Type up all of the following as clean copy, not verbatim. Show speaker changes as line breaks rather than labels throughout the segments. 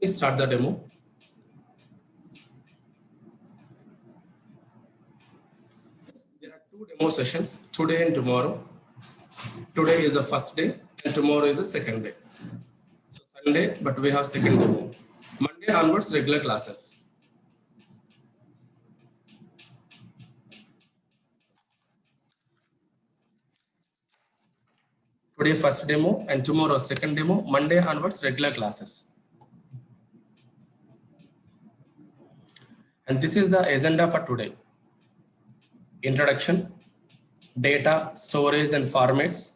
Please start the demo. There are two demo sessions, today and tomorrow. Today is the first day and tomorrow is the second day. So Sunday, but we have second demo. Monday onwards, regular classes. Today first demo and tomorrow second demo. Monday onwards, regular classes. And this is the agenda for today. Introduction, data, storage and formats,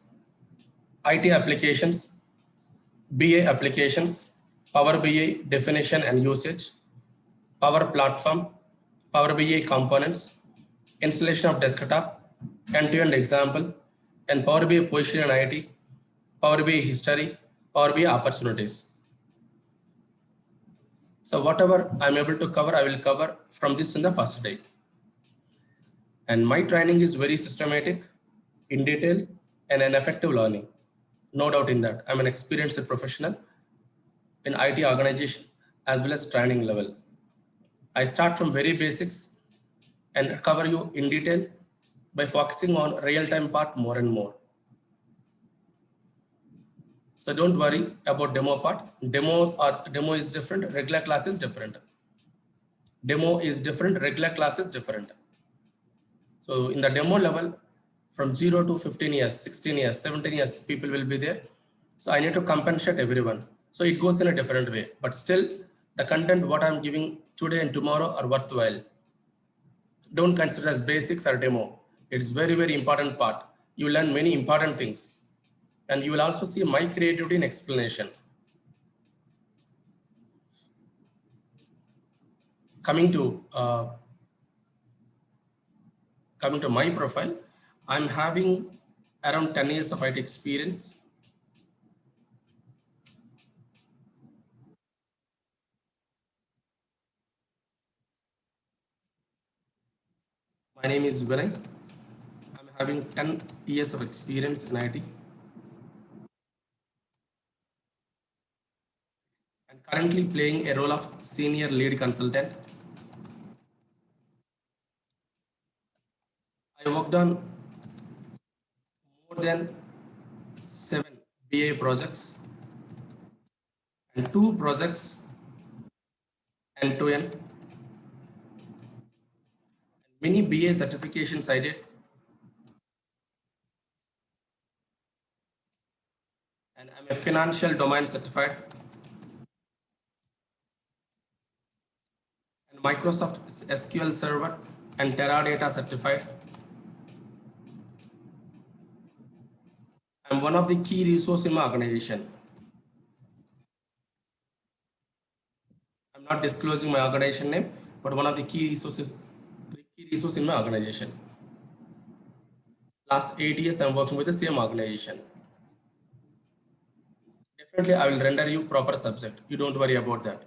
IT applications, BA applications, Power BI definition and usage, Power Platform, Power BI components, installation of desktop, end-to-end example, and Power BI position in IT, Power BI history, Power BI opportunities. So whatever I'm able to cover, I will cover from this in the first day. And my training is very systematic, in detail, and an effective learning. No doubt in that. I'm an experienced professional in IT organization as well as training level. I start from very basics and cover you in detail by focusing on real-time part more and more. So don't worry about demo part. Demo is different, regular class is different. Demo is different, regular class is different. So in the demo level, from 0 to 15 years, 16 years, 17 years, people will be there. So I need to compensate everyone. So it goes in a different way, but still the content what I'm giving today and tomorrow are worthwhile. Don't consider as basics or demo. It's very, very important part. You learn many important things and you will also see my creativity in explanation. Coming to my profile, I'm having around 10 years of IT experience. My name is Vinay. I'm having 10 years of experience in IT. And currently playing a role of senior lead consultant. I worked on more than 7 BA projects and 2 projects end-to-end. Many BA certifications I did. And I'm a financial domain certified. And Microsoft SQL Server and Teradata certified. I'm one of the key resources in my organization. I'm not disclosing my organization name, but one of the key resources in my organization. Last 8 years, I'm working with the same organization. Definitely, I will render you proper subject. You don't worry about that.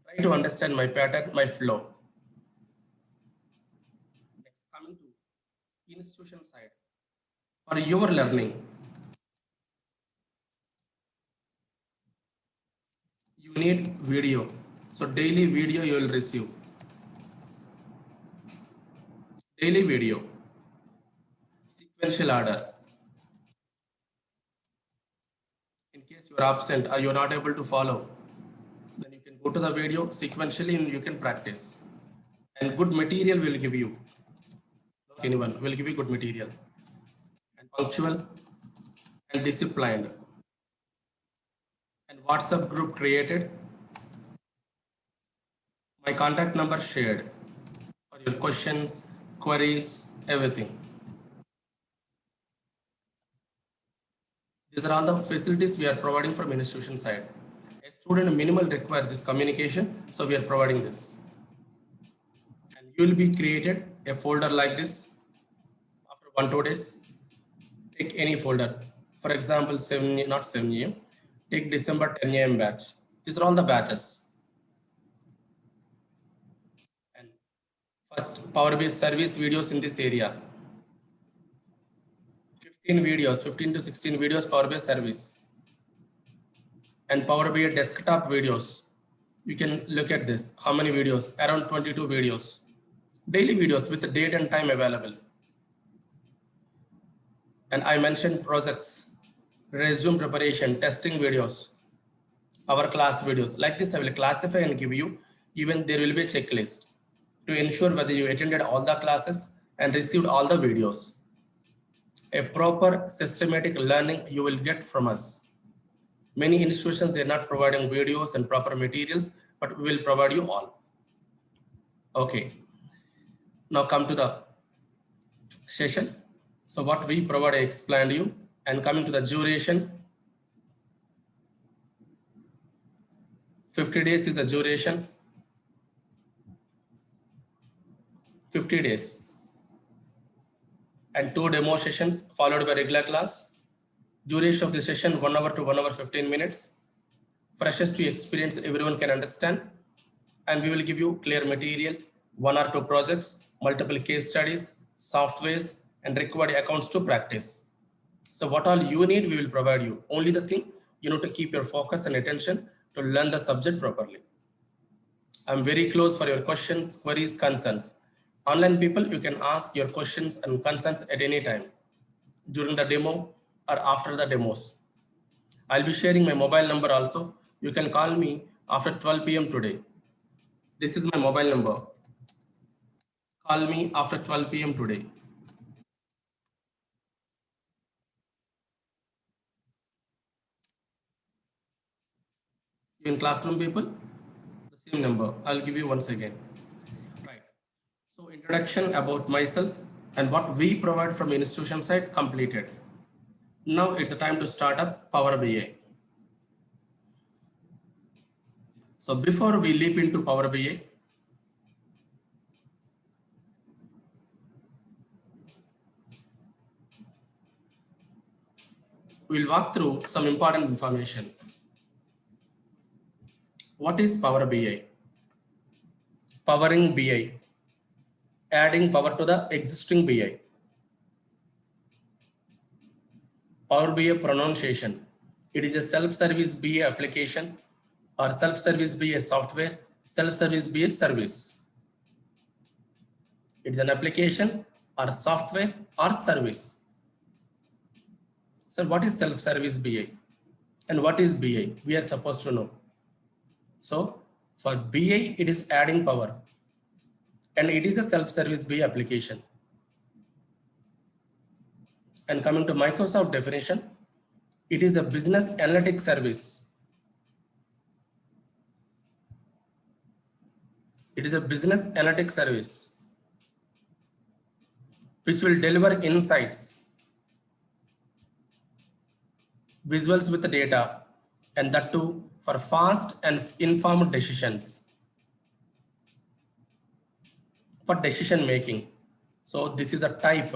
Try to understand my pattern, my flow. Next, coming to institution side. For your learning, you need video. So daily video you will receive. Daily video. Sequential order. In case you are absent or you are not able to follow, then you can go to the video sequentially and you can practice. And good material will give you. Not anyone will give you good material. And punctual and disciplined. And WhatsApp group created. My contact number shared for your questions, queries, everything. These are all the facilities we are providing from institution side. A student minimal require this communication, so we are providing this. And you will be created a folder like this. After 1-2 days, take any folder. For example, 7, not 7 a.m. Take December 10 a.m. batch. These are all the batches. And first, Power BI service videos in this area. 15 videos, 15 to 16 videos Power BI service. and Power BI desktop videos. You can look at this. How many videos? Around 22 videos. Daily videos with the date and time available. And I mentioned projects, resume preparation, testing videos, our class videos. Like this, I will classify and give you. Even there will be a checklist to ensure whether you attended all the classes and received all the videos. A proper systematic learning you will get from us. Many institutions, they're not providing videos and proper materials, but we will provide you all. Okay. Now come to the session. So what we provide, I explained you, and coming to the duration, 50 days is the duration, 50 days, and 2 demo sessions followed by regular class. Duration of the session 1 hour to 1 hour 15 minutes. Freshest to experience, everyone can understand, and we will give you clear material, 1 or 2 projects, multiple case studies, softwares, and required accounts to practice. So what all you need, we will provide you. Only the thing, you need to keep your focus and attention to learn the subject properly. I'm very close for your questions, queries, concerns. Online people, you can ask your questions and concerns at any time during the demo or after the demos. I'll be sharing my mobile number also. You can call me after 12 p.m. today. This is my mobile number. Call me after 12 p.m. today. In classroom people, the same number. I'll give you once again. Right. So introduction about myself and what we provide from institution side completed. Now it's a time to start up Power BI. So before we leap into Power BI, we'll walk through some important information. What is Power BI? Powering BI, adding power to the existing BI. Power BI pronunciation. It is a self-service BI application or self-service BI software, self-service BI service. It's an application or software or service. So what is self-service BI and what is BI? We are supposed to know. So for BI, it is adding power and it is a self-service BI application. And coming to Microsoft definition, it is a business analytics service. It is a business analytics service which will deliver insights, visuals with the data, and that too for fast and informed decisions, for decision making. So this is a type.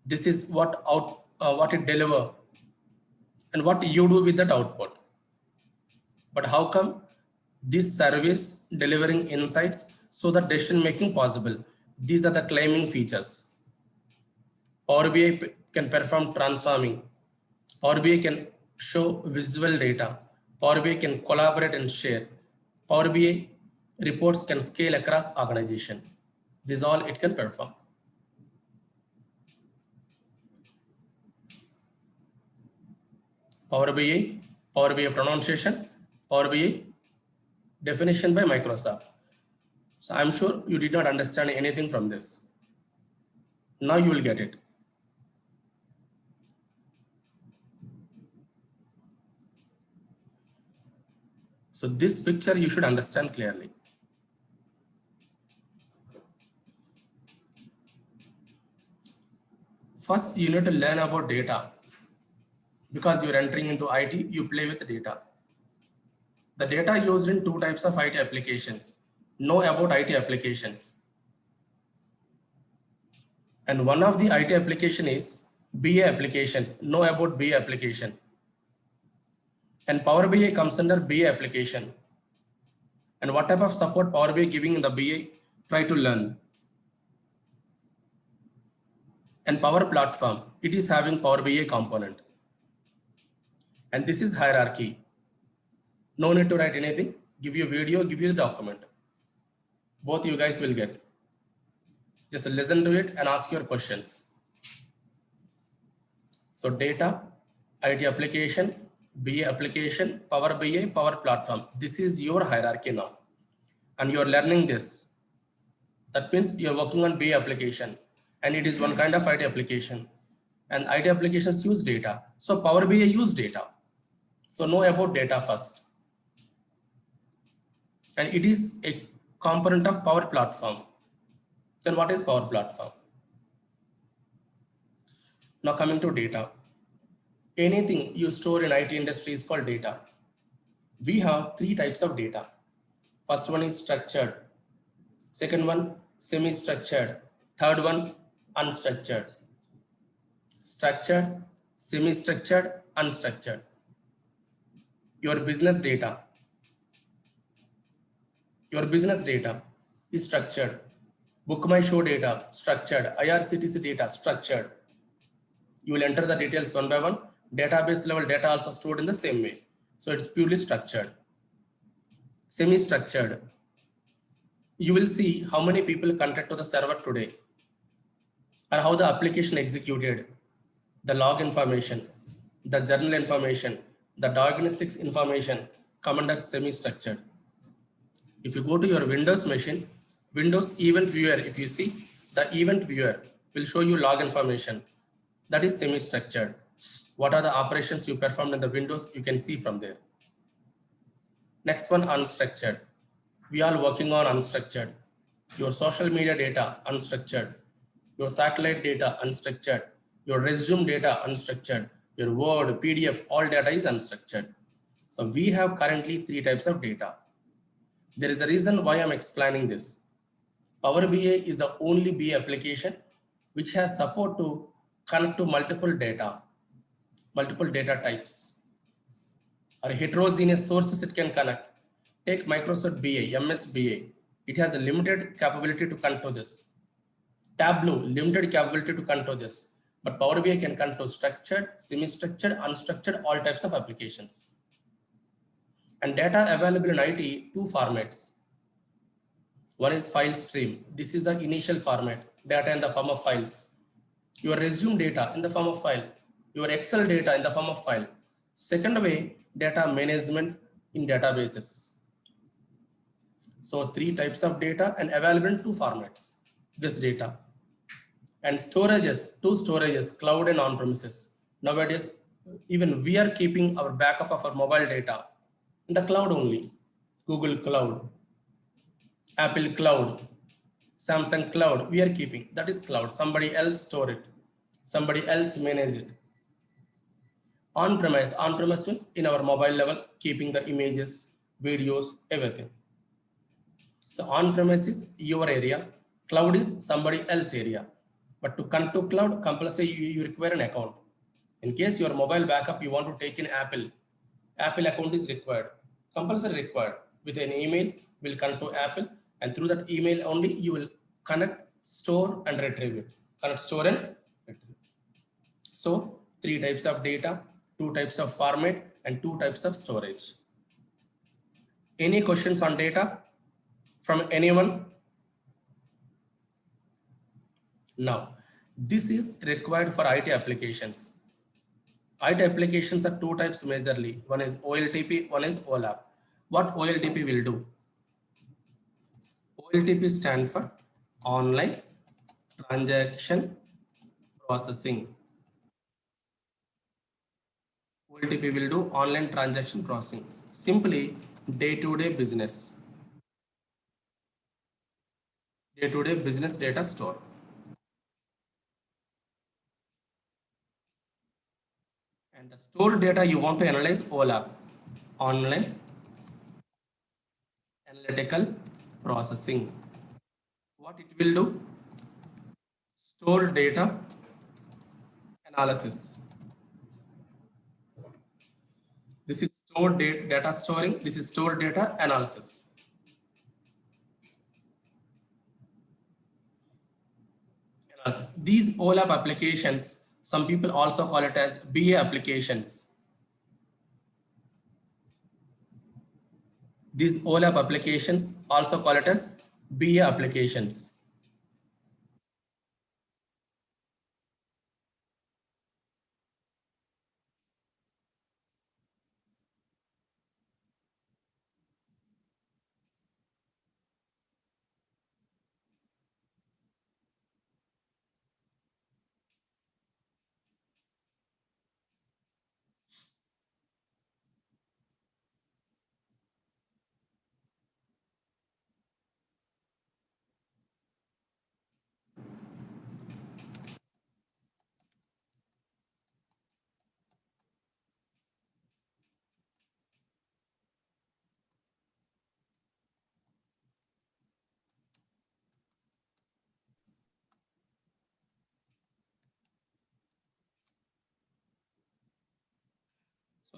This is what it deliver and what you do with that output. But how come this service delivering insights so that decision making possible? These are the claiming features. Power BI can perform transforming. Power BI can show visual data. Power BI can collaborate and share. Power BI reports can scale across organization. This is all it can perform. Power BI pronunciation, Power BI definition by Microsoft. So I'm sure you did not understand anything from this. Now you will get it. So this picture you should understand clearly. First, you need to learn about data. Because you're entering into IT, you play with data. The data used in 2 types of IT applications. Know about IT applications. And one of the IT application is BI applications. Know about BI application. And Power BI comes under BI application. And what type of support Power BI giving in the BI, try to learn. And Power Platform, it is having Power BI component. And this is hierarchy. No need to write anything. Give you a video, give you the document. Both you guys will get. Just listen to it and ask your questions. So data, IT application, BA application, Power BI, Power Platform. This is your hierarchy now. And you're learning this. That means you're working on BA application and it is one kind of IT application. And IT applications use data. So Power BI use data. So know about data first. And it is a component of Power Platform. Then what is Power Platform? Now coming to data. Anything you store in IT industry is called data. We have three types of data. First one is structured. Second one, semi-structured. Third one, unstructured. Structured, semi-structured, unstructured. Your business data. Your business data is structured. Book My Show data, structured. IRCTC data, structured. You will enter the details one by one. Database level data also stored in the same way. So it's purely structured. Semi-structured. You will see how many people connected to the server today or how the application executed, the log information, the journal information, the diagnostics information come under semi-structured. If you go to your Windows machine, Windows event viewer, if you see, the event viewer will show you log information. That is semi-structured. What are the operations you performed in the Windows, you can see from there. Next one, unstructured. We are working on unstructured. Your social media data, unstructured. Your satellite data, unstructured. Your resume data, unstructured. Your Word, PDF, all data is unstructured. So we have currently three types of data. There is a reason why I'm explaining this. Power BI is the only BI application which has support to connect to multiple data types or heterogeneous sources it can connect. Take Microsoft BA, MS BA. It has a limited capability to connect to this. Tableau, limited capability to connect to this. But Power BI can connect to structured, semi-structured, unstructured, all types of applications. And data available in IT, two formats. One is file stream. This is the initial format, data in the form of files. Your resume data in the form of file. Your Excel data in the form of file. Second way, data management in databases. So three types of data and available in two formats, this data. And storages, two storages, cloud and on-premises. Nowadays, even we are keeping our backup of our mobile data in the cloud only. Google Cloud, Apple Cloud, Samsung Cloud, we are keeping. That is cloud. Somebody else store it. Somebody else manage it. On-premise means in our mobile level, keeping the images, videos, everything. So on-premise is your area, cloud is somebody else area. But to connect to cloud, compulsory you require an account. In case your mobile backup you want to take in Apple account is required, compulsory required. With an email, will connect to Apple, and through that email only you will connect, store and retrieve it. Connect, store and retrieve. So three types of data, two types of format and two types of storage. Any questions on data from anyone? Now, this is required for IT applications. IT applications are two types majorly. One is OLTP, one is OLAP. What OLTP will do? OLTP stands for Online Transaction Processing. OLTP will do online transaction processing. Simply day-to-day business. Day-to-day business data store. And the stored data you want to analyze OLAP, Online Analytical Processing. What it will do? Store data analysis. This is stored data storing. This is stored data analysis. These OLAP applications, some people also call it as BA applications. These OLAP applications also call it as BA applications.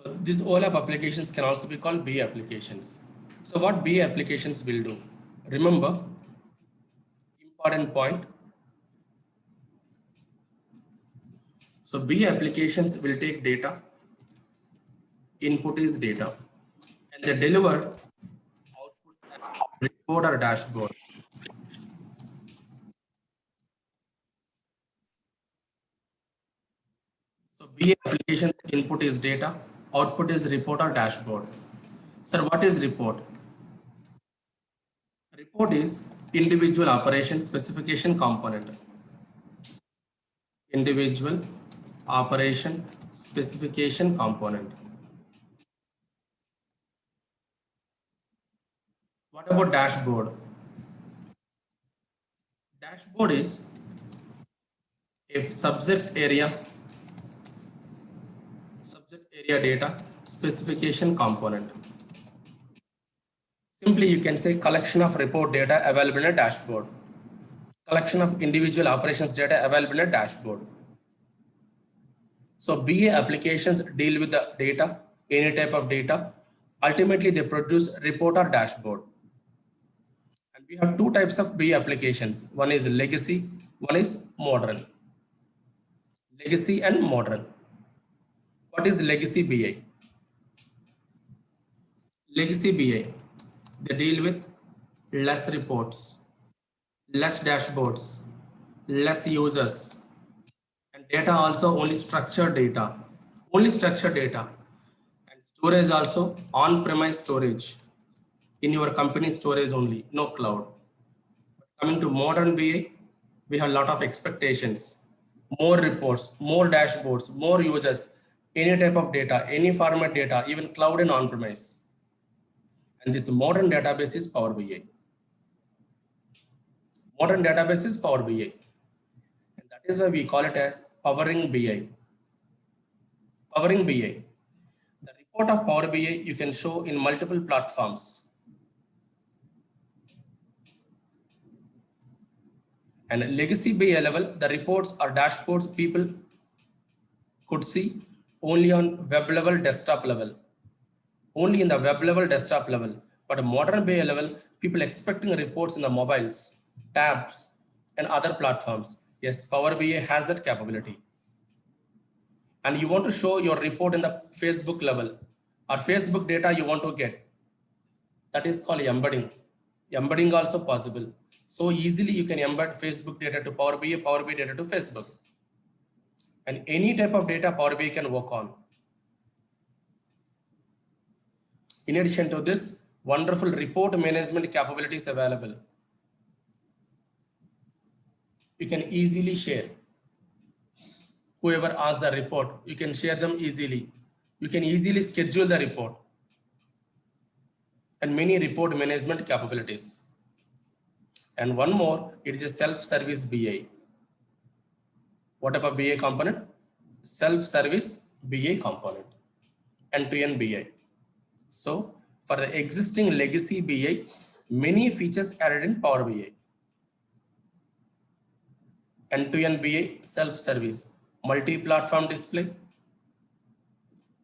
So these OLAP applications can also be called BA applications. So what BA applications will do? Remember, important point. So BA applications will take data, input is data, and they deliver output as report or dashboard. So BA applications input is data, output is report or dashboard. Sir, what is report? Report is individual operation specification component. Individual operation specification component. What about dashboard? Dashboard is a subject area data specification component. Simply, you can say collection of report data available in a dashboard. Collection of individual operations data available in a dashboard. So BA applications deal with the data, any type of data. Ultimately, they produce report or dashboard. And we have two types of BA applications. One is legacy, one is modern. Legacy and modern. What is legacy BA? Legacy BA, they deal with less reports, less dashboards, less users, and data also only structured data, and storage also on-premise storage in your company storage only, no cloud. Coming to modern BA, we have a lot of expectations, more reports, more dashboards, more users, any type of data, any format data, even cloud and on-premise. And this modern database is Power BI. Modern database is Power BI. And that is why we call it as powering BI. Powering BI. The report of Power BI you can show in multiple platforms. And legacy BI level, the reports or dashboards people could see only on web level, desktop level. Only in the web level, desktop level. But modern BI level, people expecting reports in the mobiles, tabs, and other platforms. Yes, Power BI has that capability. And you want to show your report in the Facebook level or Facebook data you want to get. That is called embedding. Embedding also possible. So easily you can embed Facebook data to Power BI data to Facebook. And any type of data Power BI can work on. In addition to this, wonderful report management capabilities available. You can easily share. Whoever asks the report, you can share them easily. You can easily schedule the report. And many report management capabilities. And one more, it is a self-service BI. What about BA component? Self-service BA component, end-to-end BI. So for the existing legacy BI, many features added in Power BI. End-to-end BI, self-service, multi-platform display,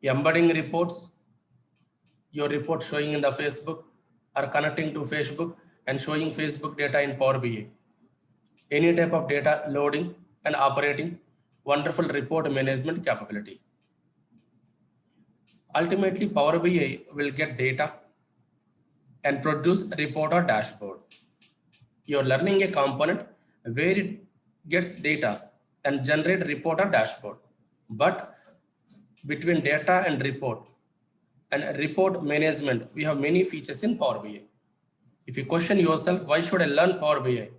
embedding reports, your report showing in the Facebook or connecting to Facebook and showing Facebook data in Power BI. Any type of data loading and operating, wonderful report management capability. Ultimately, Power BI will get data, and produce a report or dashboard. You're learning a component where it gets data and generate report or dashboard. But between data and report management, we have many features in Power BI. If you question yourself, why should I learn Power BI?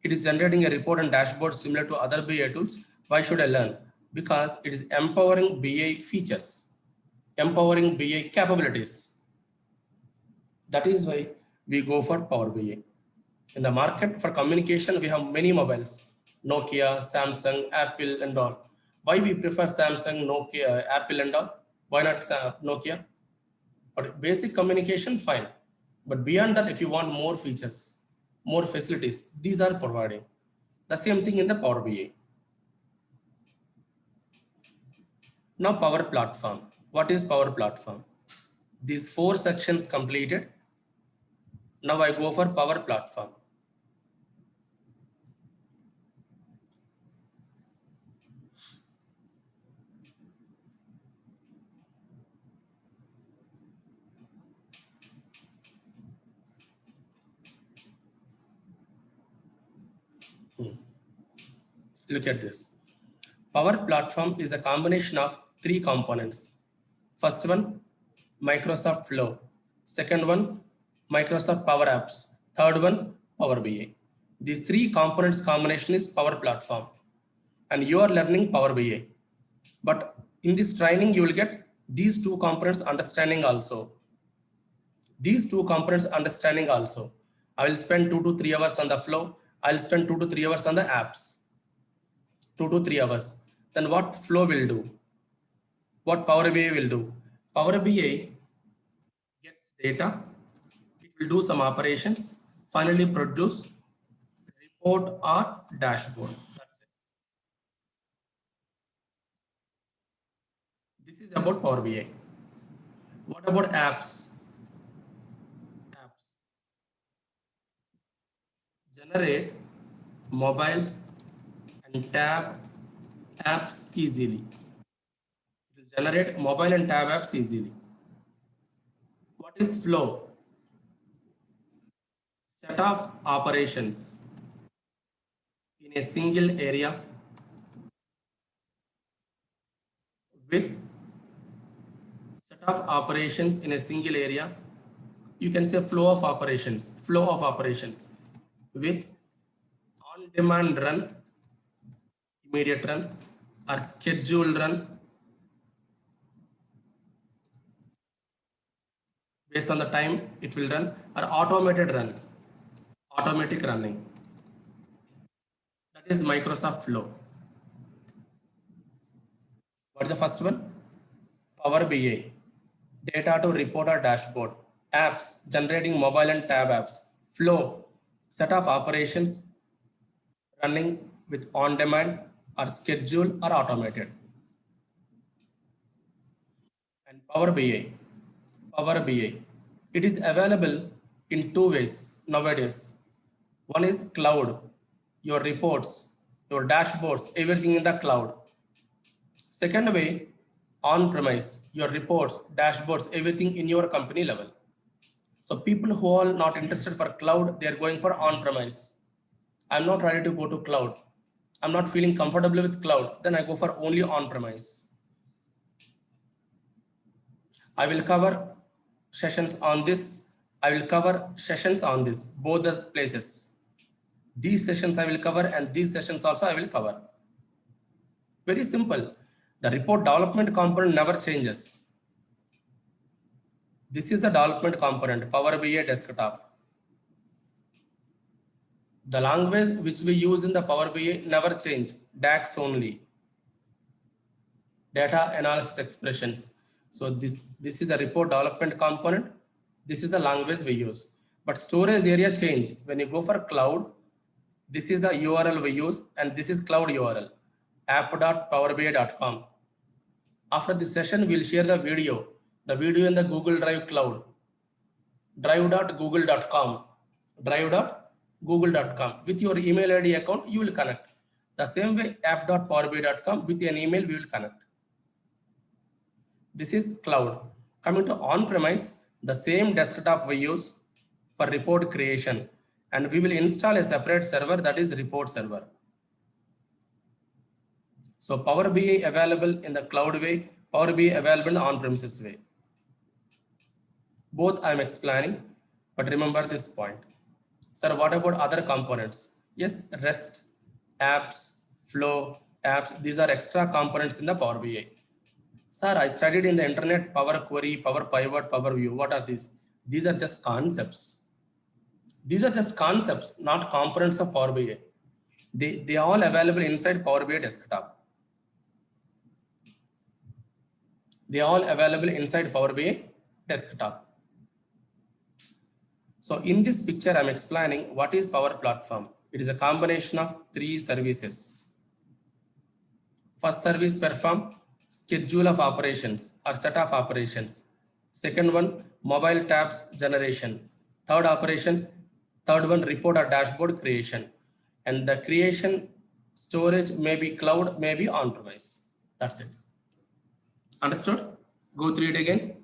It is generating a report and dashboard similar to other BI tools. Why should I learn? Because it is empowering BI features, empowering BI capabilities. That is why we go for Power BI. In the market for communication, we have many mobiles, Nokia, Samsung, Apple, and all. Why we prefer Samsung, Nokia, Apple, and all? Why not Nokia? For basic communication, fine. But beyond that, if you want more features, more facilities, these are providing. The same thing in the Power BI. Now Power Platform. What is Power Platform? These 4 sections completed. Now I go for Power Platform. Look at this. Power Platform is a combination of 3 components. First one, Microsoft Flow. Second one, Microsoft Power Apps. Third one, Power BI. These 3 components combination is Power Platform. And you are learning Power BI. But in this training, you will get these 2 components understanding also. These 2 components understanding also. I will spend 2 to 3 hours on the flow. I'll spend 2 to 3 hours on the apps. 2 to 3 hours. Then what flow will do? What Power BI will do? Power BI gets data. It will do some operations. Finally produce report or dashboard. That's it. This is about Power BI. What about apps? Apps generate mobile and tab apps easily. It will generate mobile and tab apps easily. What is flow? Set of operations in a single area with set of operations in a single area. You can say flow of operations with on-demand run, immediate run, or scheduled run based on the time it will run, or automated run, automatic running. That is Microsoft Flow. What's the first one? Power BI, data to report or dashboard, apps, generating mobile and tab apps, flow, set of operations running with on-demand or scheduled or automated. And Power BI, it is available in 2 ways nowadays. One is cloud, your reports, your dashboards, everything in the cloud. Second way, on-premise, your reports, dashboards, everything in your company level. So people who are not interested for cloud, they are going for on-premise. I'm not ready to go to cloud. I'm not feeling comfortable with cloud. Then I go for only on-premise. I will cover sessions on this. I will cover sessions on this, both the places. These sessions I will cover and these sessions also I will cover. Very simple. The report development component never changes. This is the development component, Power BI desktop. The language which we use in the Power BI never change, DAX only. Data analysis expressions. So this is a report development component. This is the language we use. But storage area change. When you go for cloud, this is the URL we use and this is cloud URL, app.powerbi.com. After this session, we'll share the video in the Google Drive cloud, drive.google.com, drive.google.com. With your email ID account, you will connect. The same way, app.powerbi.com, with an email, we will connect. This is cloud. Coming to on-premise, The same desktop we use for report creation, and we will install a separate server, that is report server. So Power BI available in the cloud way, Power BI available in the on-premises way. Both I am explaining, but remember this point. Sir, what about other components? Yes, REST, apps, flow, apps, these are extra components in the Power BI. Sir, I studied in the internet Power Query, Power Pivot, Power View. What are these? These are just concepts. These are just concepts, not components of Power BI. They are all available inside Power BI desktop. They are all available inside Power BI desktop. So in this picture, I'm explaining what is Power Platform. It is a combination of 3 services. First service perform schedule of operations or set of operations. Second one, mobile tabs generation. Third one, report or dashboard creation. And the creation storage may be cloud, may be on-premise. That's it. Understood? Go through it again.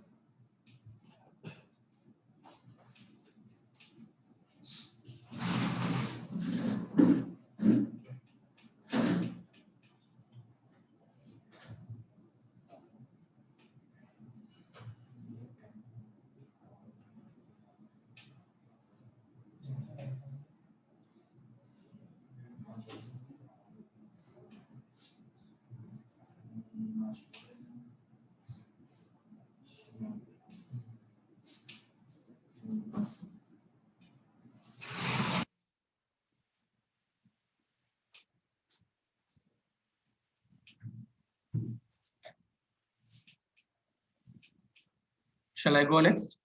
Shall I go next?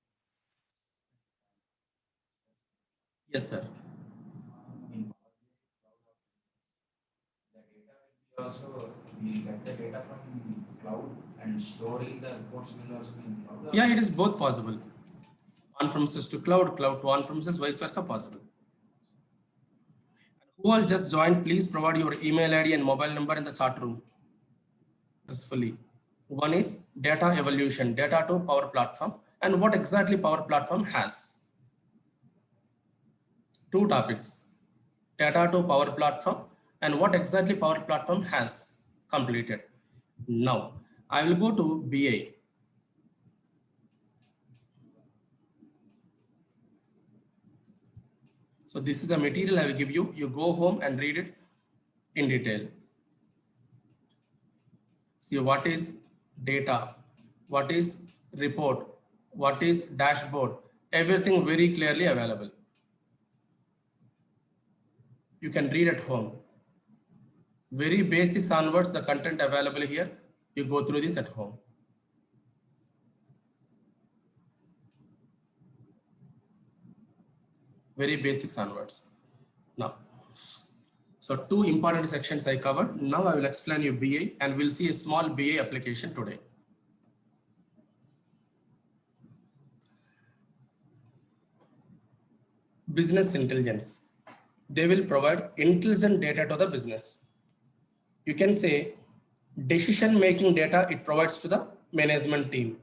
Yes, sir.
Also, we get the data from cloud and storing the reports will also be in cloud.
Yeah, it is both possible. On-premises to cloud, cloud to on-premises, vice versa possible. Who all just joined, please provide your email ID and mobile number in the chat room. Successfully. One is data evolution, data to Power Platform, and what exactly Power Platform has. 2 topics, data to Power Platform and what exactly Power Platform has completed. Now, I will go to BA. So this is the material I will give you. You go home and read it in detail. See what is data, what is report, what is dashboard, everything very clearly available. You can read at home. Very basics onwards, the content available here. You go through this at home. Very basics onwards. Now, so 2 important sections I covered. Now I will explain you BA and we'll see a small BA application today. Business intelligence. They will provide intelligent data to the business. You can say decision-making data it provides to the management team.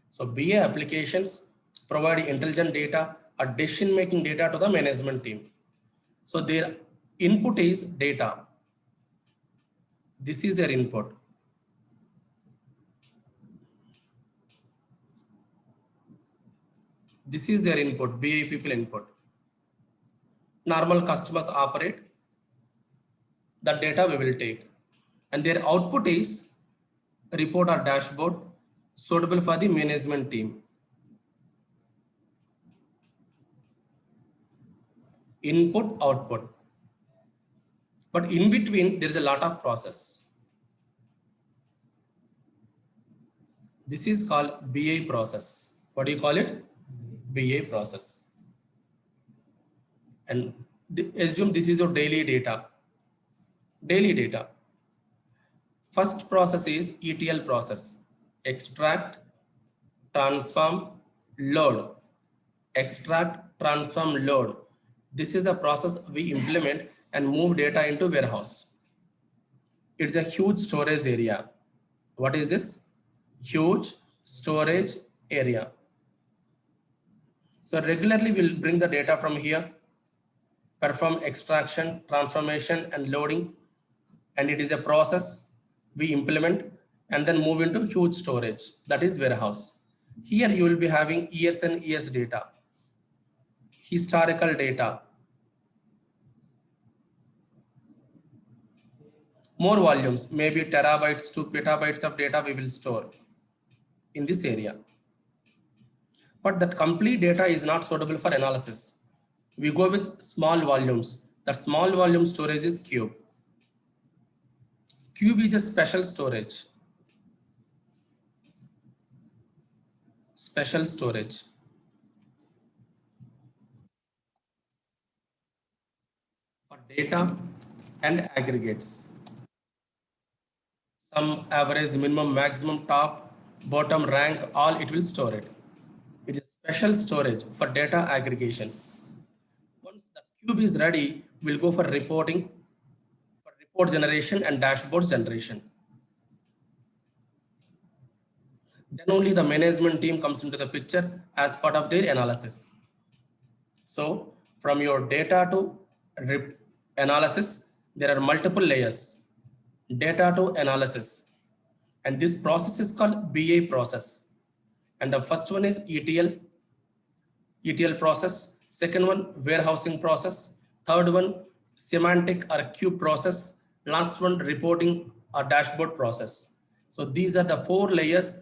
So BA applications provide intelligent data or decision-making data to the management team. So their input is data. This is their input. This is their input, BA people input. Normal customers operate, the data we will take. And their output is report or dashboard suitable for the management team. Input, output. But in between, there is a lot of process. This is called BA process. What do you call it? BA process. And assume this is your daily data. Daily data. First process is ETL process. Extract, transform, load. Extract, transform, load. This is a process we implement and move data into warehouse. It's a huge storage area. What is this? Huge storage area. So regularly we'll bring the data from here, perform extraction, transformation, and loading. And it is a process we implement and then move into huge storage, that is warehouse. Here you will be having years and years data, historical data, more volumes, maybe terabytes to petabytes of data we will store in this area. But that complete data is not suitable for analysis. We go with small volumes. That small volume storage is Cube. Cube is a special storage. Special storage. For data and aggregates. Some average, minimum, maximum, top, bottom, rank, all it will store it. It is special storage for data aggregations. Once the cube is ready, we'll go for reporting, for report generation and dashboards generation. Then only the management team comes into the picture as part of their analysis. So from your data to analysis, there are multiple layers. Data to analysis. And this process is called BA process. And the first one is ETL process. Second one, warehousing process. Third one, semantic or cube process. Last one, reporting or dashboard process. So these are the 4 layers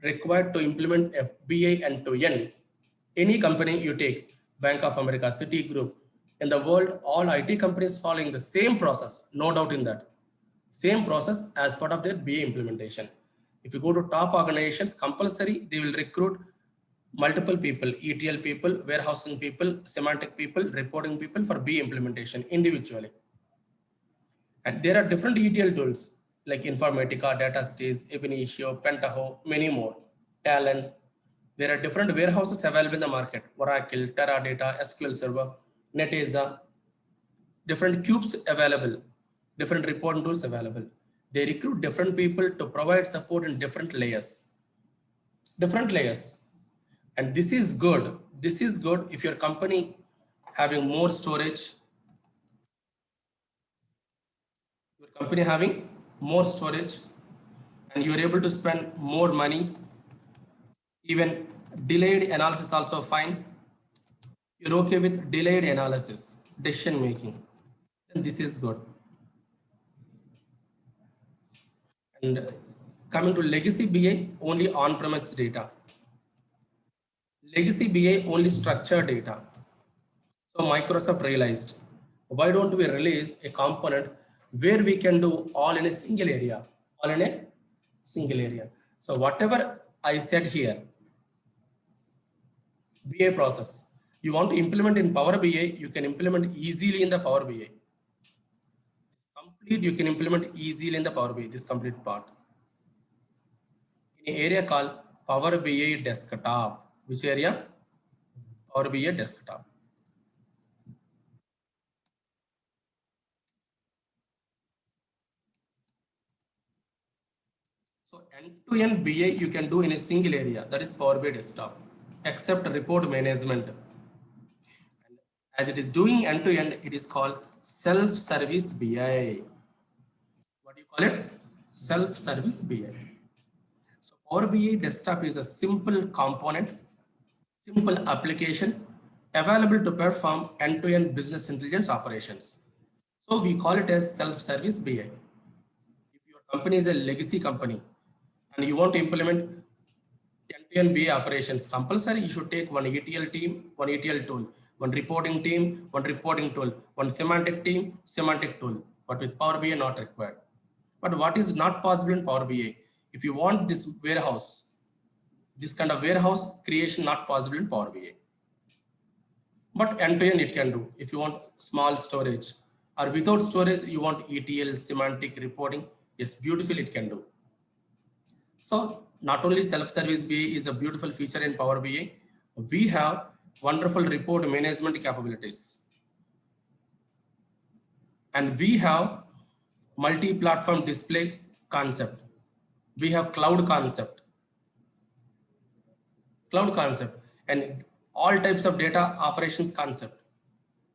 required to implement FBA end-to-end. Any company you take, Bank of America, Citigroup, in the world, all IT companies following the same process, no doubt in that. Same process as part of their BA implementation. If you go to top organizations, compulsory, they will recruit multiple people, ETL people, warehousing people, semantic people, reporting people for BA implementation individually. And there are different ETL tools like Informatica, DataStage, Ab Initio, Pentaho, many more, Talent. There are different warehouses available in the market, Oracle, Teradata, SQL Server, Netezza, different cubes available, different reporting tools available. They recruit different people to provide support in different layers. Different layers. And this is good. This is good if your company having more storage, your company having more storage, and you're able to spend more money. Even delayed analysis also fine. You're okay with delayed analysis, decision making. Then this is good. And coming to legacy BA, only on-premise data. Legacy BA, only structured data. So Microsoft realized, why don't we release a component where we can do all in a single area, all in a single area. So whatever I said here, BA process, you want to implement in Power BI, you can implement easily in the Power BI. This complete, you can implement easily in the Power BI, this complete part. In an area called Power BI Desktop. Which area? Power BI Desktop. So end-to-end BA you can do in a single area, that is Power BI Desktop, except report management. And as it is doing end-to-end, it is called self-service BI. What do you call it? Self-service BI. So Power BI Desktop is a simple component, simple application available to perform end-to-end business intelligence operations. So we call it as self-service BI. If your company is a legacy company and you want to implement end-to-end BI operations, compulsory you should take one ETL team, one ETL tool, one reporting team, one reporting tool, one semantic team, semantic tool. But with Power BI not required. But what is not possible in Power BI? If you want this warehouse, this kind of warehouse creation not possible in Power BI. But end-to-end it can do. If you want small storage or without storage, you want ETL, semantic reporting, yes, beautiful it can do. So not only self-service BI is the beautiful feature in Power BI, we have wonderful report management capabilities. And we have multi-platform display concept. We have cloud concept. And all types of data operations concept,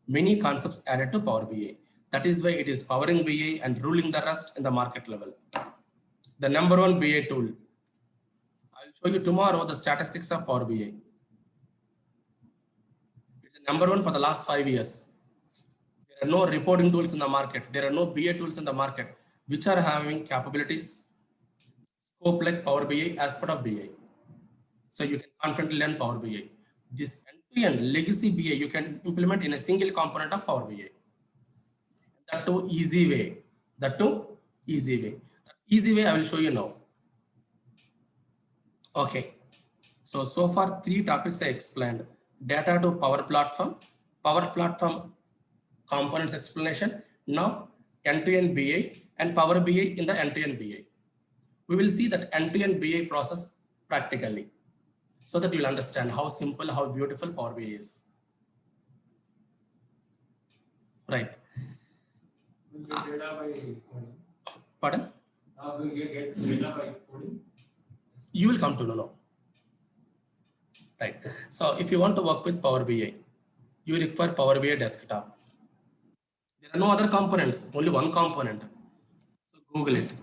many concepts added to Power BI. That is why it is powering BI and ruling the rest in the market level. The number one BI tool. I'll show you tomorrow the statistics of Power BI. It's the number one for the last 5 years. There are no reporting tools in the market. There are no BI tools in the market which are having capabilities, scope like Power BI as part of BI. So you can confidently learn Power BI. This end-to-end legacy BI you can implement in a single component of Power BI. That too easy way. That too easy way. That easy way I will show you now. Okay. So far 3 topics I explained. Data to Power Platform components explanation. Now end-to-end BI and Power BI in the end-to-end BI. We will see that end-to-end BI process practically, so that you will understand how simple, how beautiful Power BI is. Right.
We'll get data by coding.
Pardon?
We'll get data by coding.
You will come to know. Right. So if you want to work with Power BI, you require Power BI desktop. There are no other components, only one component. So Google it.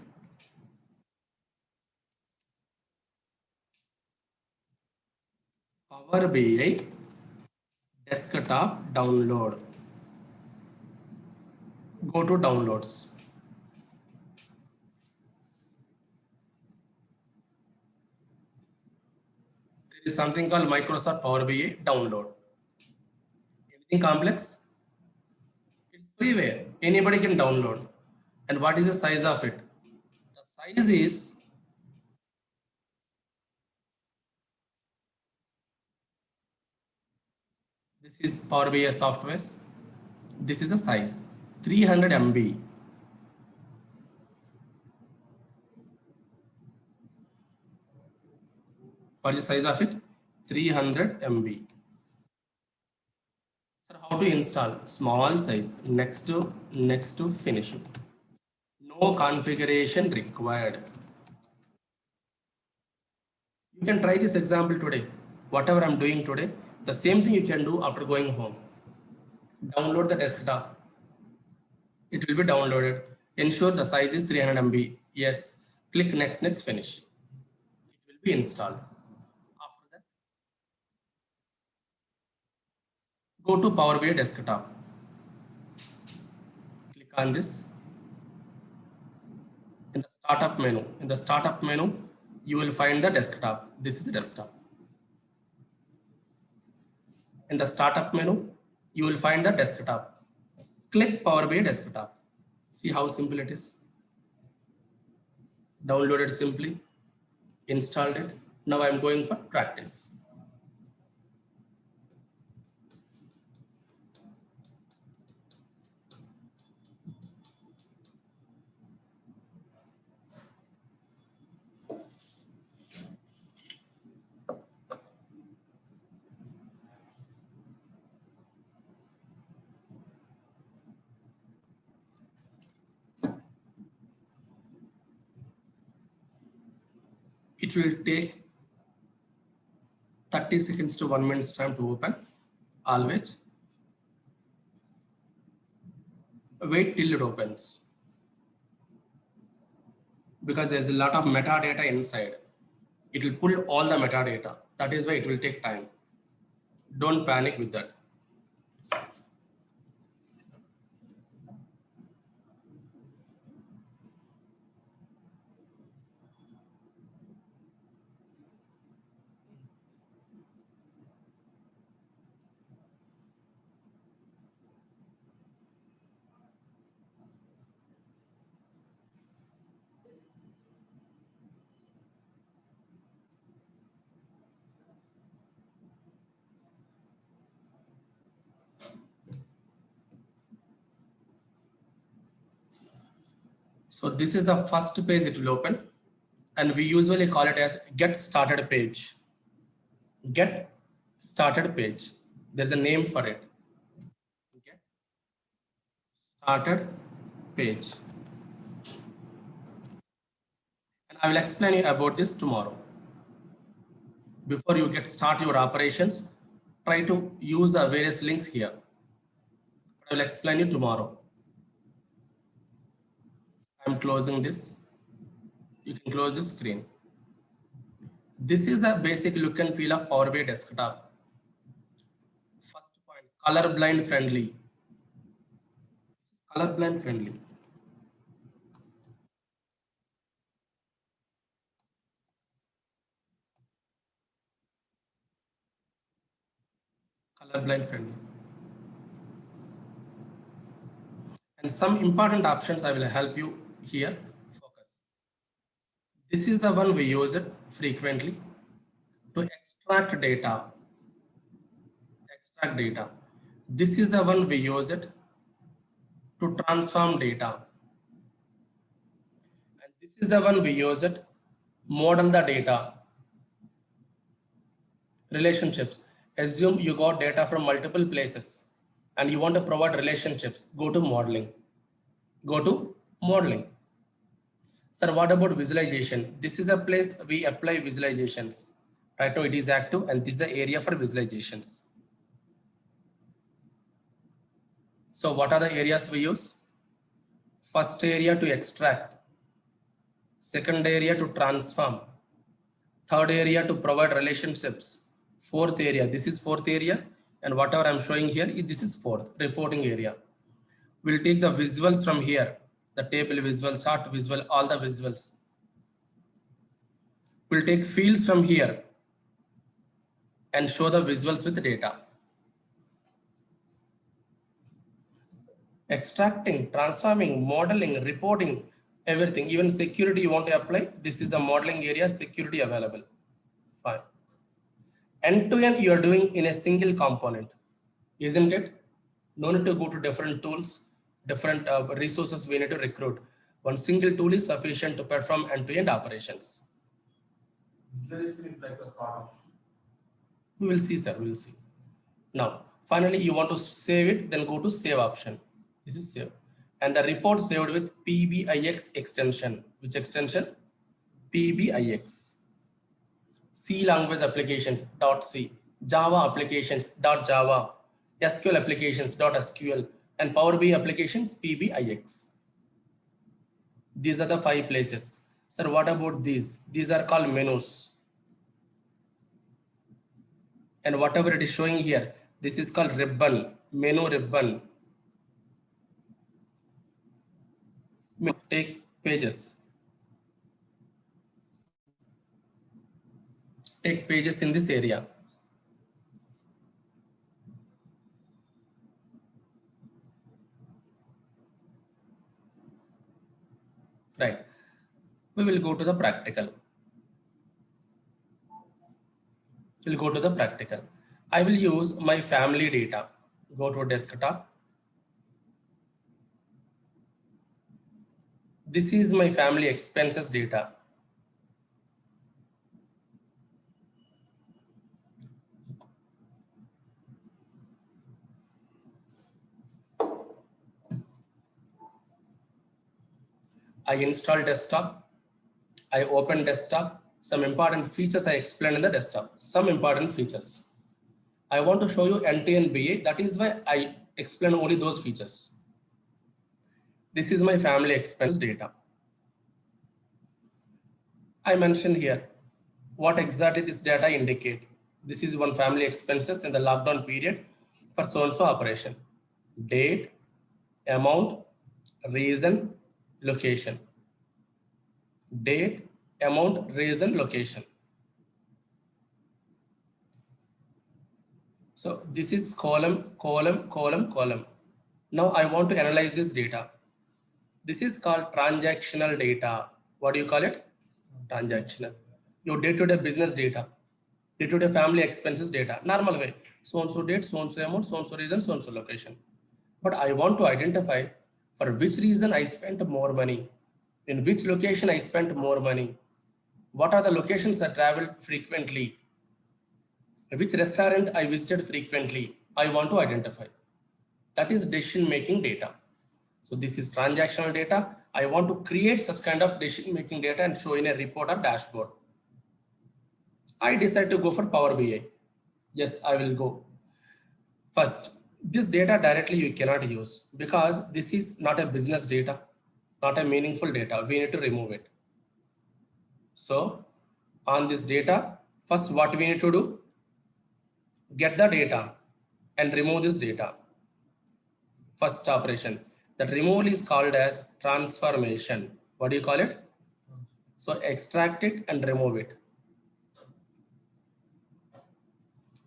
Power BI desktop download. Go to downloads. There is something called Microsoft Power BI download. Anything complex? It's freeware. Anybody can download. And what is the size of it? The size is this is Power BI software. This is the size 300 MB. What is the size of it? 300 MB. Sir, how to install? Small size. Next to finish. No configuration required. You can try this example today. Whatever I'm doing today, the same thing you can do after going home. Download the desktop. It will be downloaded. Ensure the size is 300 MB. Yes. Click next, finish. It will be installed. After that, go to Power BI desktop. Click on this. In the startup menu, you will find the desktop. This is the desktop. In the startup menu, you will find the desktop. Click Power BI desktop. See how simple it is. Downloaded simply, installed it. Now I'm going for practice. It will take 30 seconds to 1 minute's time to open. Always wait till it opens, because there's a lot of metadata inside. It will pull all the metadata. That is why it will take time. Don't panic with that. So this is the first page it will open, and we usually call it as get started page. Get started page. There's a name for it. Get started page. And I will explain you about this tomorrow. Before you get start your operations, try to use the various links here. I will explain you tomorrow. I'm closing this. You can close the screen. This is the basic look and feel of Power BI desktop. First point, color blind friendly. Color blind friendly. Color blind friendly. And some important options I will help you here. Focus. This is the one we use it frequently to extract data. Extract data. This is the one we use it to transform data. And this is the one we use it model the data. Relationships. Assume you got data from multiple places and you want to provide relationships. Go to modeling. Go to modeling. Sir, what about visualization? This is a place we apply visualizations. Right now it is active and this is the area for visualizations. So what are the areas we use? First area to extract. Second area to transform. Third area to provide relationships. Fourth area, this is fourth area. And whatever I'm showing here, this is fourth, reporting area. We'll take the visuals from here. The table visual, chart visual, all the visuals. We'll take fields from here and show the visuals with data. Extracting, transforming, modeling, reporting, everything, even security you want to apply. This is the modeling area, security available. Fine. End-to-end you are doing in a single component, isn't it? No need to go to different tools, different resources we need to recruit. One single tool is sufficient to perform end-to-end operations.
Visualization is like a sort of.
We will see, sir, we will see. Now, finally, you want to save it, then go to save option. This is save. And the report saved with PBIX extension. Which extension? PBIX. C language applications .c, Java applications .java, SQL applications .sql, and Power BI applications PBIX. These are the 5 places. Sir, what about these? These are called menus. And whatever it is showing here, this is called ribbon, menu ribbon. Take pages. Take pages in this area. Right. We will go to the practical. We'll go to the practical. I will use my family data. Go to desktop. This is my family expenses data. I install desktop. I open desktop. Some important features I explained in the desktop. Some important features. I want to show you end-to-end BA. That is why I explain only those features. This is my family expense data. I mentioned here what exactly this data indicate. This is one family expenses in the lockdown period for so-and-so operation. Date, amount, reason, location. Date, amount, reason, location. So this is column, column, column, column. Now I want to analyze this data. This is called transactional data. What do you call it? Transactional. Your day-to-day business data, day-to-day family expenses data, normal way. So-and-so date, so-and-so amount, so-and-so reason, so-and-so location. But I want to identify for which reason I spent more money, in which location I spent more money, what are the locations I traveled frequently, which restaurant I visited frequently. I want to identify. That is decision-making data. So this is transactional data. I want to create such kind of decision-making data and show in a report or dashboard. I decide to go for Power BI. Yes, I will go. First, this data directly you cannot use because this is not a business data, not a meaningful data. We need to remove it. So on this data, first what we need to do? Get the data and remove this data. First operation. That removal is called as transformation. What do you call it? So extract it and remove it.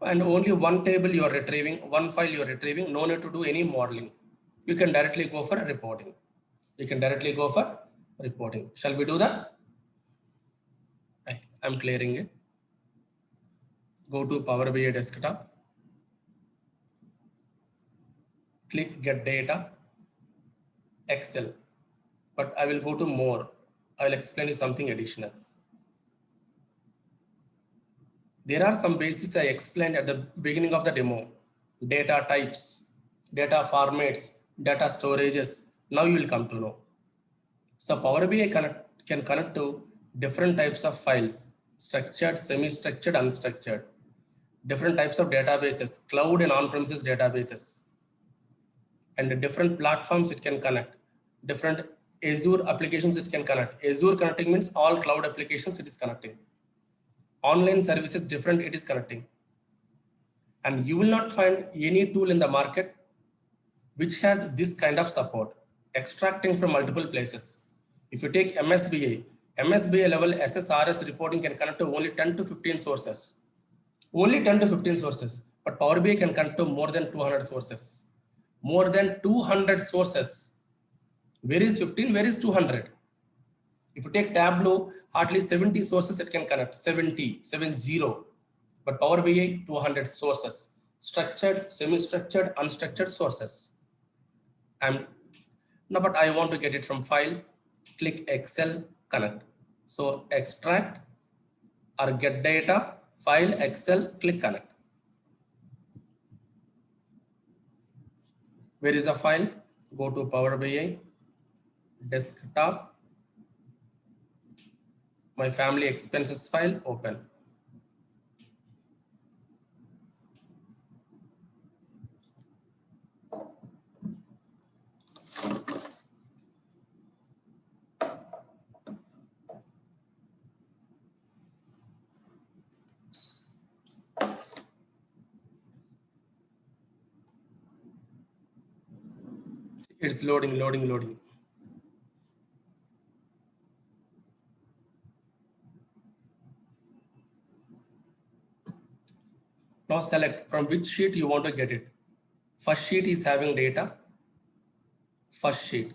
And only one table you are retrieving, one file you are retrieving, no need to do any modeling. You can directly go for reporting. You can directly go for reporting. Shall we do that? Right. I'm clearing it. Go to Power BI desktop. Click get data, Excel. But I will go to more. I will explain you something additional. There are some basics I explained at the beginning of the demo. Data types, data formats, data storages. Now you will come to know. So Power BI can connect to different types of files, structured, semi-structured, unstructured, different types of databases, cloud and on-premises databases, and different platforms it can connect, different Azure applications it can connect. Azure connecting means all cloud applications it is connecting. Online services different it is connecting. And you will not find any tool in the market which has this kind of support, extracting from multiple places. If you take MSBA level SSRS reporting can connect to only 10 to 15 sources. Only 10 to 15 sources, but Power BI can connect to more than 200 sources. More than 200 sources. Where is 15? Where is 200? If you take Tableau, hardly 70 sources it can connect, 70. But Power BI, 200 sources. Structured, semi-structured, unstructured sources. But I want to get it from file, click Excel, connect. So extract or get data, file, Excel, click connect. Where is the file? Go to Power BI, desktop, my family expenses file, open. It's loading. Now select from which sheet you want to get it. First sheet is having data. First sheet.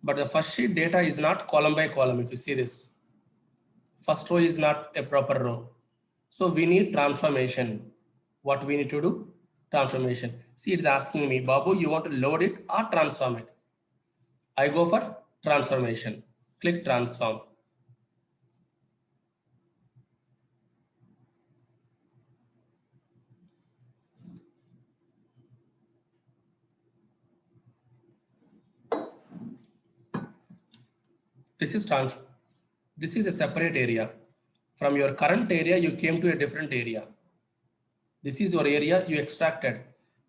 But the first sheet data is not column by column. If you see this, first row is not a proper row. So we need transformation. What we need to do? Transformation. See, it's asking me, Babu, you want to load it or transform it? I go for transformation. Click transform. This is a separate area. From your current area, you came to a different area. This is your area you extracted.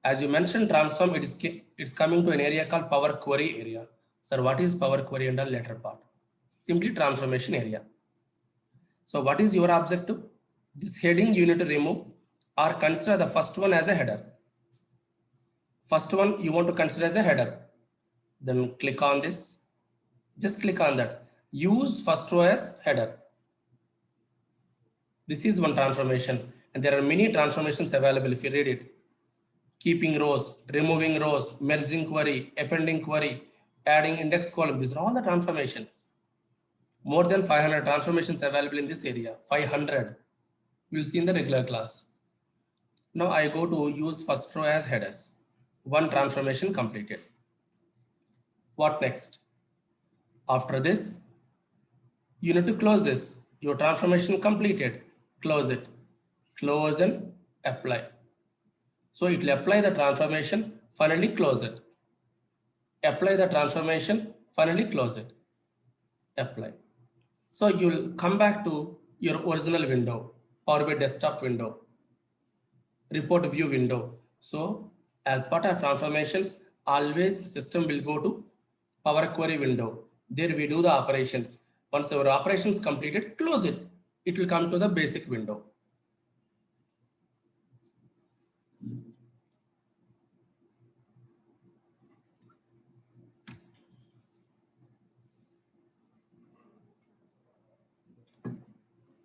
As you mentioned transform, it's coming to an area called Power Query area. Sir, what is Power Query and the later part? Simply transformation area. So what is your objective? This heading you need to remove or consider the first one as a header. First one you want to consider as a header. Then click on this. Just click on that. Use first row as header. This is one transformation, and there are many transformations available if you read it. Keeping rows, removing rows, merging query, appending query, adding index column. These are all the transformations. More than 500 transformations available in this area. 500. We'll see in the regular class. Now I go to use first row as headers. One transformation completed. What next? After this, you need to close this. Your transformation completed. Close it. Close and apply. So it will apply the transformation, finally close it. Apply the transformation, finally close it. Apply. So you will come back to your original window, Power BI desktop window. report view window. So as part of transformations, always system will go to Power Query window. There we do the operations. Once our operations completed, close it. It will come to the basic window.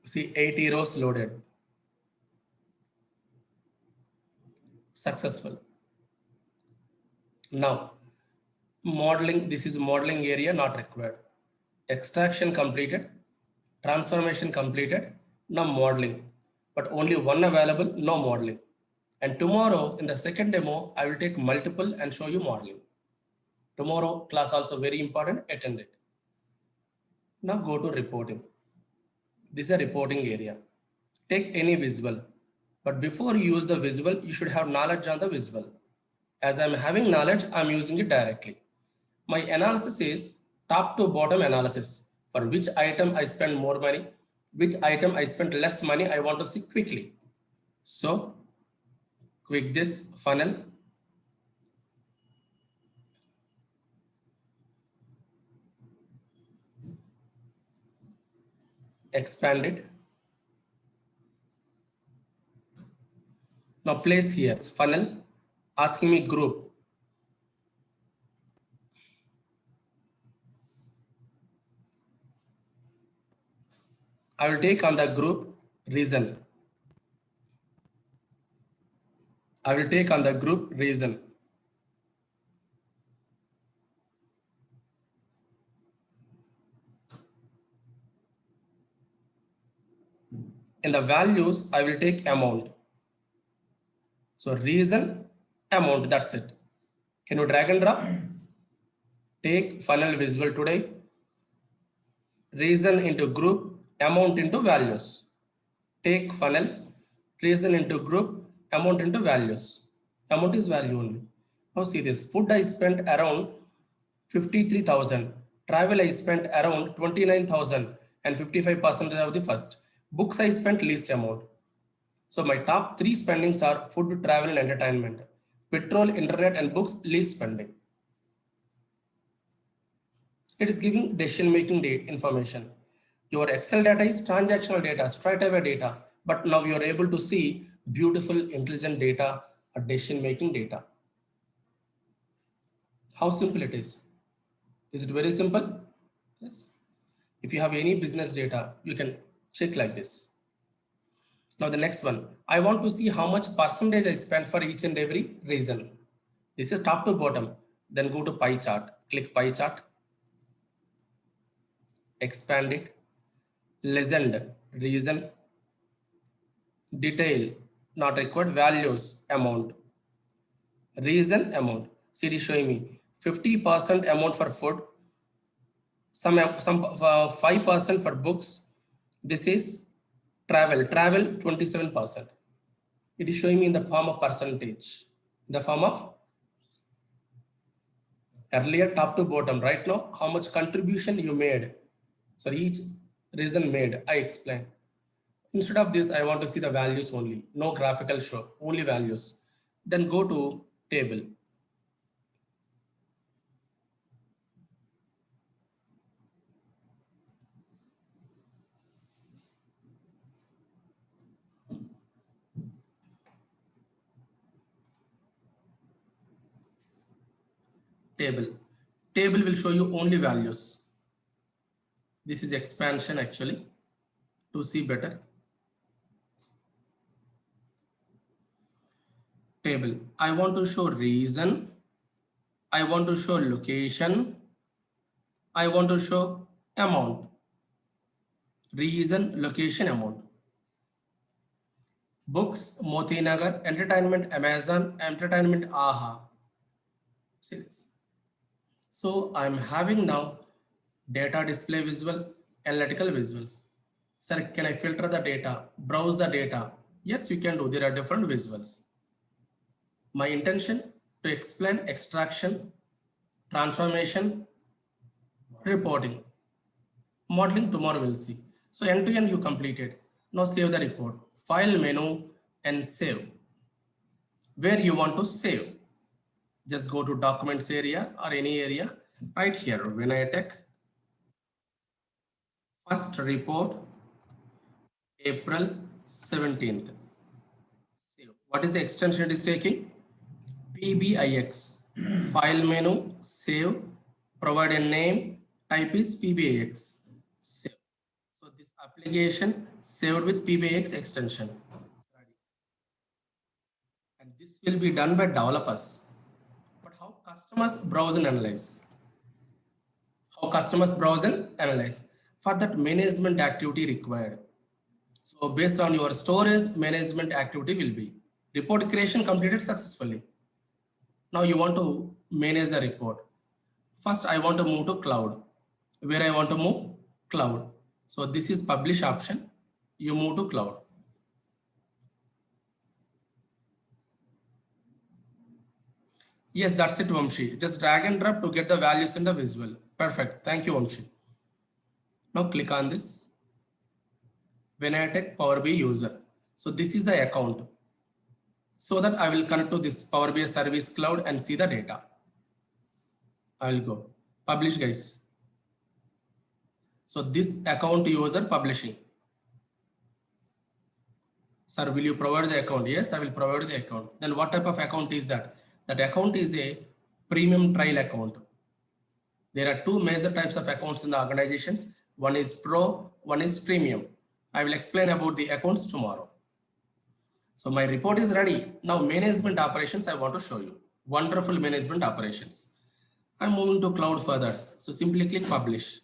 See 80 rows loaded. Successful. Now modeling, this is modeling area not required. Extraction completed, transformation completed, now modeling, but only one available, no modeling. And tomorrow in the second demo, I will take multiple and show you modeling. Tomorrow class also very important, attend it. Now go to reporting. This is a reporting area. Take any visual, but before you use the visual, you should have knowledge on the visual. As I'm having knowledge, I'm using it directly. My analysis is top to bottom analysis. For which item I spend more money, which item I spent less money, I want to see quickly. So quick this funnel. Expand it. Now place here funnel, asking me group. I will take on the group reason. I will take on the group reason. In the values, I will take amount. So reason, amount, that's it. Can you drag and drop? Take funnel visual today. Reason into group, amount into values. Take funnel, reason into group, amount into values. Amount is value only. Now see this, food I spent around 53,000. Travel I spent around 29,000 and 55% of the first. Books I spent least amount. So my top 3 spendings are food, travel and entertainment. Petrol, internet and books, least spending. It is giving decision-making information. Your Excel data is transactional data, straight away data, but now you are able to see beautiful, intelligent data, or decision-making data. How simple it is. Is it very simple? Yes. If you have any business data, you can check like this. Now the next one, I want to see how much percentage I spent for each and every reason. This is top to bottom. Then go to pie chart, click pie chart, expand it, legend, reason, detail, not required, values, amount, reason, amount. See it is showing me 50% amount for food, some 5% for books. This is travel 27%. It is showing me in the form of percentage, in the form of earlier top to bottom. Right now, how much contribution you made. So each reason made, I explained. Instead of this, I want to see the values only, no graphical show, only values. Then go to table. Table will show you only values. This is expansion actually to see better. Table. I want to show reason. I want to show location. I want to show amount. Reason, location, amount. Books, Moti Nagar, entertainment, Amazon, entertainment, AHA. See this. So I'm having now data display visual, analytical visuals. Sir, can I filter the data, browse the data? Yes, you can do. There are different visuals. My intention to explain extraction, transformation, reporting. Modeling tomorrow we'll see. So end to end you completed. Now save the report. File menu and save. where you want to save. Just go to documents area or any area right here, Vinayatech. First report, April 17th. Save. What is the extension it is taking? PBIX. File menu, save, provide a name, type is PBIX. Save. So this application saved with PBIX extension. And this will be done by developers. But how customers browse and analyze? How customers browse and analyze? For that management activity required. So based on your storage, management activity will be report creation completed successfully. Now you want to manage the report. First, I want to move to cloud. Where I want to move? Cloud. So this is publish option. You move to cloud. Yes, that's it, Vamshi. Just drag and drop to get the values in the visual. Perfect. Thank you, Vamshi. Now click on this. Vinayatech Power BI user. So this is the account. So that I will connect to this Power BI Service Cloud and see the data. I will go publish, guys. So this account user publishing. Sir, will you provide the account? Yes, I will provide the account. Then what type of account is that? That account is a premium trial account. There are two major types of accounts in the organizations. One is pro, one is premium. I will explain about the accounts tomorrow. So my report is ready. Now management operations I want to show you. Wonderful management operations. I'm moving to cloud further. So simply click publish.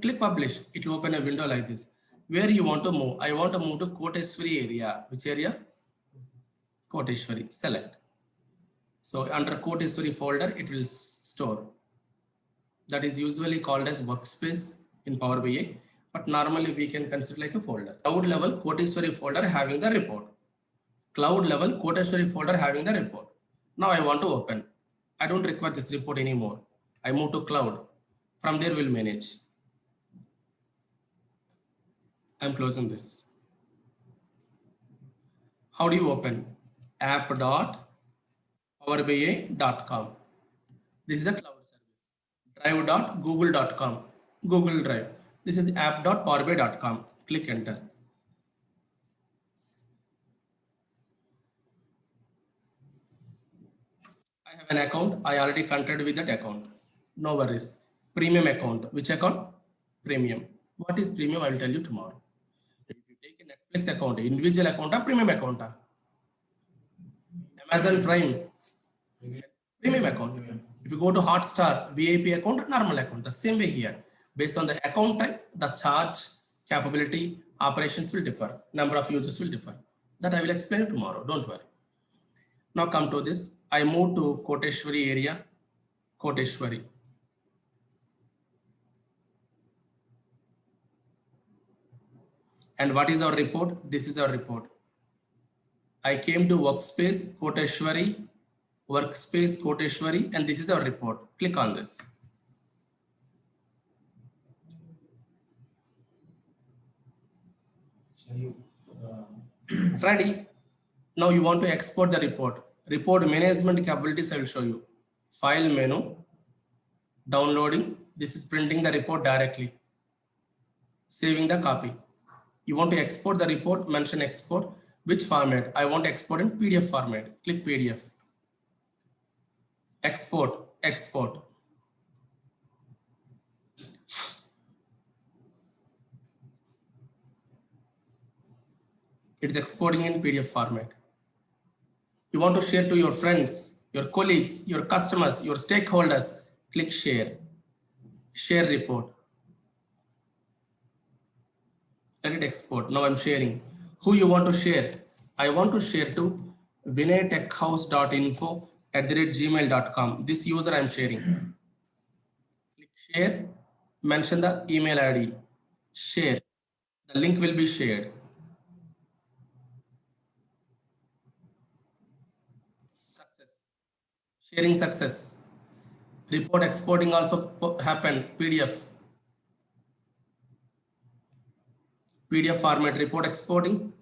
Click publish. It will open a window like this. Where you want to move? I want to move to Koteshwari area. Which area? Koteshwari. Select. So under Koteshwari folder, it will store. That is usually called as workspace in Power BI. But normally we can consider like a folder. Cloud level Koteshwari folder having the report. Cloud level Koteshwari folder having the report. Now I want to open. I don't require this report anymore. I move to cloud. From there we'll manage. I'm closing this. How do you open? app.powerbi.com. This is the cloud service. Drive.google.com. Google Drive. This is app.powerbi.com. Click enter. I have an account. I already connected with that account. No worries. Premium account. Which account? Premium. What is premium? I will tell you tomorrow. If you take a Netflix account, individual account or premium account? Amazon Prime. Premium account. If you go to Hotstar, VIP account, normal account. The same way here. Based on the account type, the charge, capability, operations will differ. Number of users will differ. That I will explain tomorrow. Don't worry. Now come to this. I move to Koteshwari area. Koteshwari. And what is our report? This is our report. I came to workspace Koteshwari, workspace Koteshwari, and this is our report. Click on this.
So you
Ready? Now you want to export the report. Report management capabilities I will show you. File menu, downloading. This is printing the report directly. Saving the copy. You want to export the report, mention export. Which format? I want to export in PDF format. Click PDF. Export, export. It's exporting in PDF format. You want to share to your friends, your colleagues, your customers, your stakeholders. Click share. Share report. Let it export. Now I'm sharing. Who you want to share? I want to share to vinaytechhouse.info@gmail.com. This user I'm sharing. Click share. Mention the email ID. Share. The link will be shared. Success. Sharing success. Report exporting also happened. PDF. PDF format report exporting.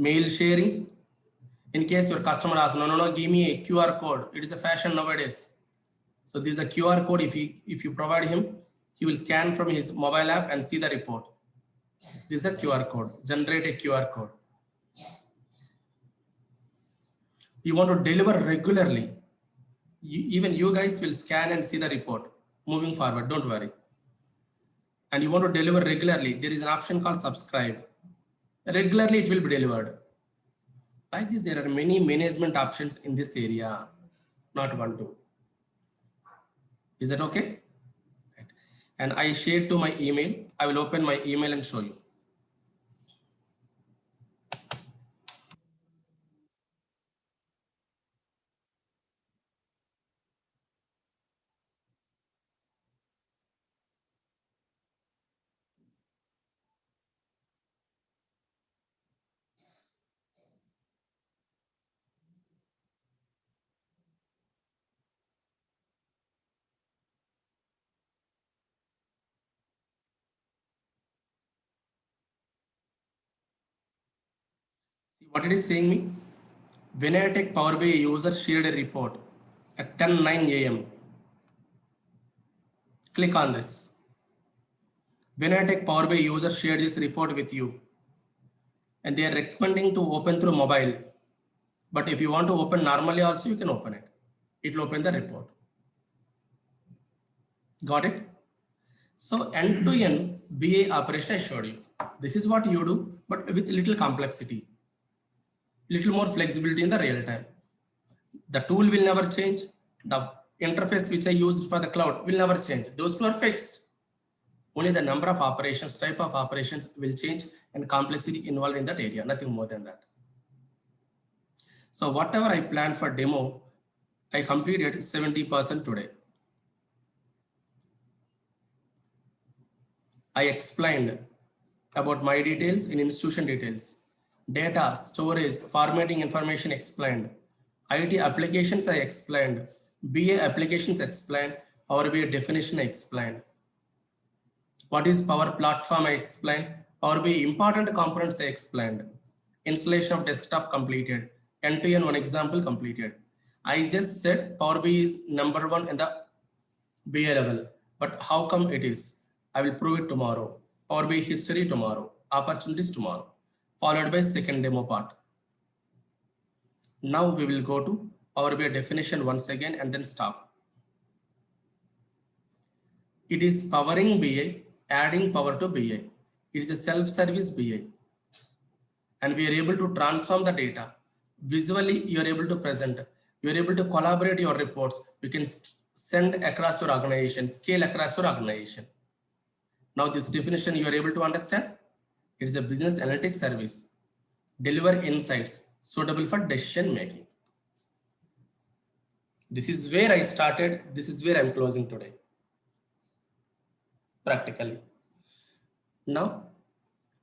mail sharing. In case your customer asks, no, give me a QR code. It is a fashion nowadays. So this is a QR code. If you provide him, he will scan from his mobile app and see the report. This is a QR code. Generate a QR code. You want to deliver regularly. Even you guys will scan and see the report moving forward. Don't worry. And you want to deliver regularly. There is an option called subscribe. Regularly, it will be delivered. Like this, there are many management options in this area, not one, two. Is that okay? Right. And I shared to my email. I will open my email and show you. See what it is saying me? When I take Power BI, user shared a report at 10:09 a.m. Click on this. When I take Power BI, user shared this report with you, and they are recommending to open through mobile. But if you want to open normally also, you can open it. It will open the report. Got it? So end-to-end BA operation I showed you. This is what you do, but with little complexity, little more flexibility in the real time. The tool will never change. The interface which I used for the cloud will never change. Those two are fixed. Only the number of operations, type of operations will change and complexity involved in that area, nothing more than that. So whatever I planned for demo, I completed 70% today. I explained about my details in institution details, data, storage, formatting information explained, IT applications I explained, BA applications explained, Power BI definition I explained. What is Power Platform I explained, Power BI important components I explained, installation of desktop completed, end-to-end one example completed. I just said Power BI is number one in the BA level, but how come it is? I will prove it tomorrow. Power BI history tomorrow, opportunities tomorrow, followed by second demo part. Now we will go to Power BI definition once again and then stop. It is powering BI, adding power to BI. It is a self-service BI. And we are able to transform the data. Visually, you are able to present. You are able to collaborate your reports. You can send across your organization, scale across your organization. Now this definition you are able to understand. It is a business analytics service. Deliver insights suitable for decision making. This is where I started. This is where I'm closing today. Practically. Now,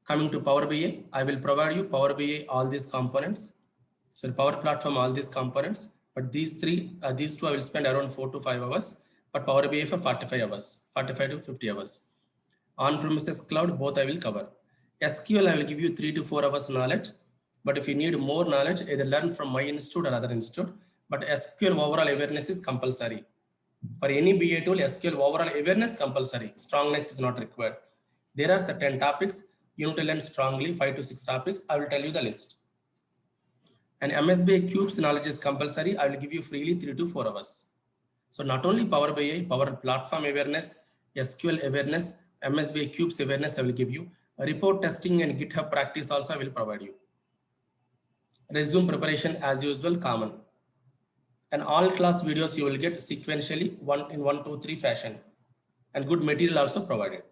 coming to Power BI, I will provide you Power BI, all these components. So Power Platform, all these components, but these two I will spend around 4 to 5 hours, but Power BI for 45 hours, 45 to 50 hours. On-premises cloud, both I will cover. SQL, I will give you 3 to 4 hours knowledge, but if you need more knowledge, either learn from my institute or other institute, but SQL overall awareness is compulsory. For any BA tool, SQL overall awareness compulsory, strongness is not required. There are certain topics you need to learn strongly, 5 to 6 topics, I will tell you the list. And MSBI Cubes knowledge is compulsory, I will give you freely 3 to 4 hours. So not only Power BI, Power Platform awareness, SQL awareness, MSBI Cubes awareness I will give you. Report testing and GitHub practice also I will provide you. Resume preparation as usual, common. And all class videos you will get sequentially, 1, 2, 3 fashion. And good material also provided.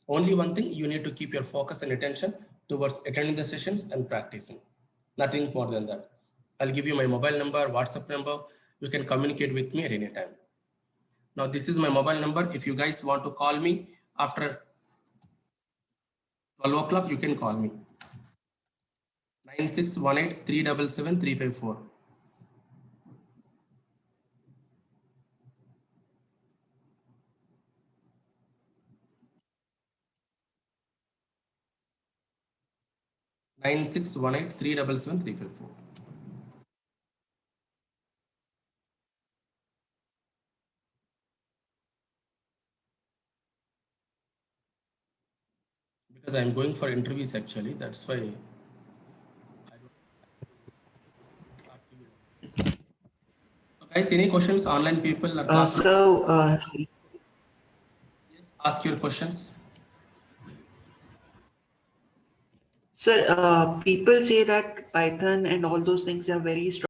Only one thing, you need to keep your focus and attention towards attending the sessions and practicing. Nothing more than that. I'll give you my mobile number, WhatsApp number. You can communicate with me at any time. Now, this is my mobile number. If you guys want to call me after 12 o'clock, you can call me. 9618377354. 9618 377 354. Because I'm going for interviews actually, that's why. So guys, any questions? Online people or class?
So,
Ask your questions.
sir, people say that Python and all those things are very strong.